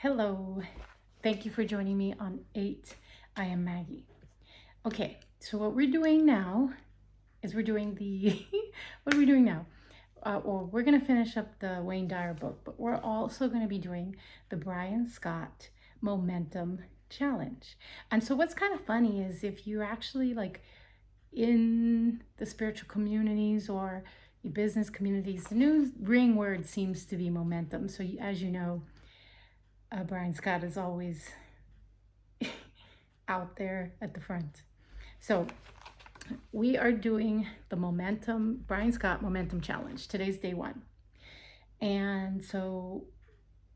Hello, thank you for joining me on 8. I am Maggie. Okay, so what we're doing now is we're doing the, what are we doing now? Well, we're going to finish up the Wayne Dyer book, but we're also going to be doing the Brian Scott Momentum Challenge. And so what's kind of funny is if you're actually like in the spiritual communities or business communities, the new ring word seems to be momentum. So as you know, Brian Scott is always out there at the front. So we are doing the Brian Scott Momentum Challenge. Today's day 1. And so,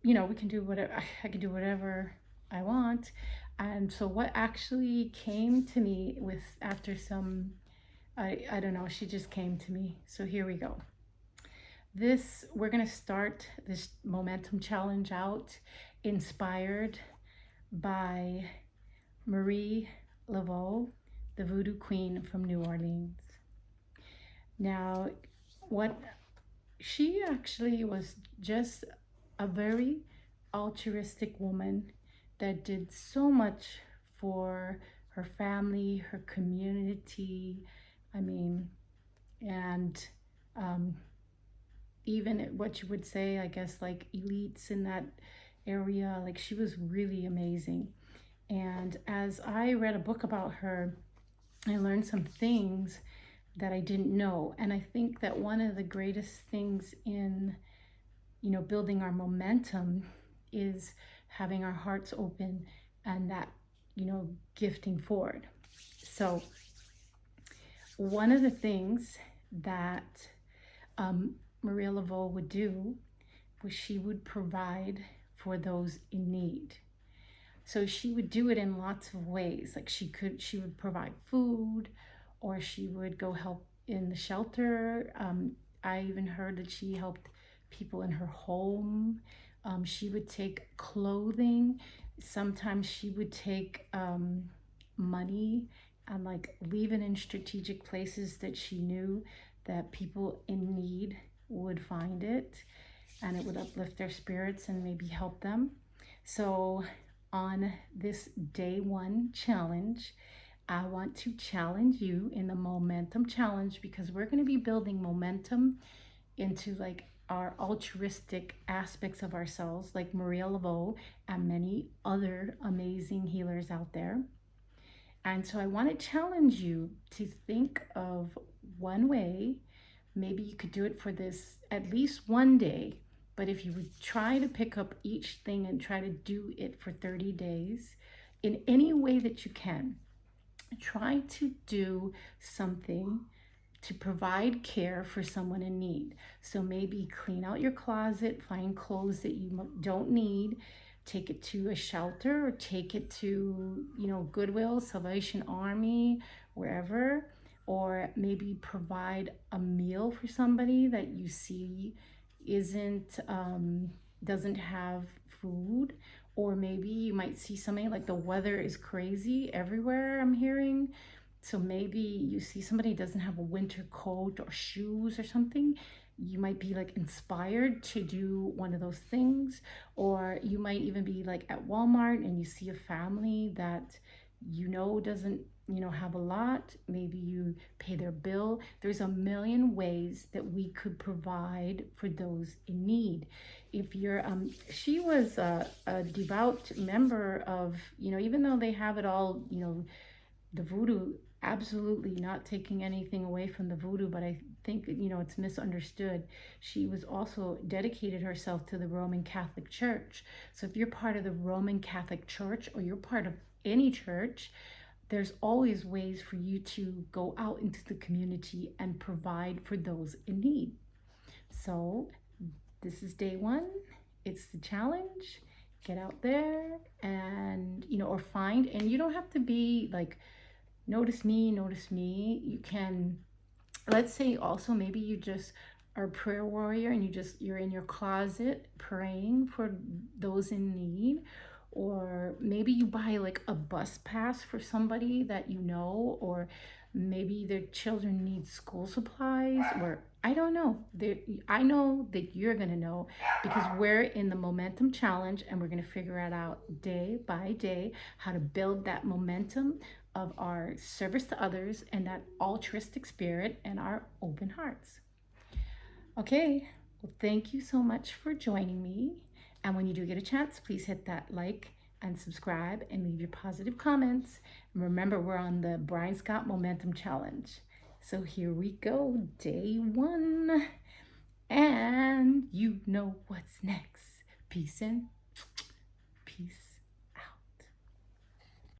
we can do whatever, I can do whatever I want. And so what actually came to me with after some, I don't know, she just came to me. So here we go. We're going to start this Momentum Challenge out inspired by Marie Laveau, the Voodoo Queen from New Orleans. Now, what she actually was just a very altruistic woman that did so much for her family, her community. And even what you would say, I guess, like elites in that area, like she was really amazing. And as I read a book about her, I learned some things that I didn't know. And I think that one of the greatest things in, building our momentum is having our hearts open and that, gifting forward. So one of the things that Maria Laveau would do was she would provide for those in need. So she would do it in lots of ways. Like she would provide food, or she would go help in the shelter. I even heard that she helped people in her home. She would take clothing. Sometimes she would take money and like leave it in strategic places that she knew that people in need would find it, and it would uplift their spirits and maybe help them. So on this day 1 challenge, I want to challenge you in the Momentum Challenge, because we're going to be building momentum into like our altruistic aspects of ourselves, like Maria Laveau and many other amazing healers out there. And so I want to challenge you to think of one way. Maybe you could do it for this at least one day. But if you would try to pick up each thing and try to do it for 30 days in any way that you can, try to do something to provide care for someone in need. So maybe clean out your closet, find clothes that you don't need, take it to a shelter, or take it to, Goodwill, Salvation Army, wherever. Or maybe provide a meal for somebody that you see doesn't have food. Or maybe you might see somebody, like the weather is crazy everywhere, I'm hearing. So maybe you see somebody doesn't have a winter coat or shoes or something. You might be like inspired to do one of those things. Or you might even be like at Walmart and you see a family that doesn't have a lot. Maybe you pay their bill. There's a million ways that we could provide for those in need. If you're she was a devout member of, even though they have it all, the voodoo, absolutely not taking anything away from the voodoo, but I think it's misunderstood. She was also dedicated herself to the Roman Catholic Church. So if you're part of the Roman Catholic Church, or you're part of any church, there's always ways for you to go out into the community and provide for those in need. So this is day 1. It's the challenge. Get out there and, or find, and you don't have to be like, notice me. You can, let's say also maybe you just are a prayer warrior and you're in your closet praying for those in need. Or maybe you buy like a bus pass for somebody that or Maybe their children need school supplies, or I don't know. I know that you're going to know because we're in the momentum challenge and we're going to figure it out day by day how to build that momentum of our service to others and that altruistic spirit and our open hearts. Okay, well, thank you so much for joining me. And when you do get a chance, please hit that like and subscribe and leave your positive comments. And remember, we're on the Brian Scott Momentum Challenge. So here we go, day 1. And you know what's next. Peace and peace.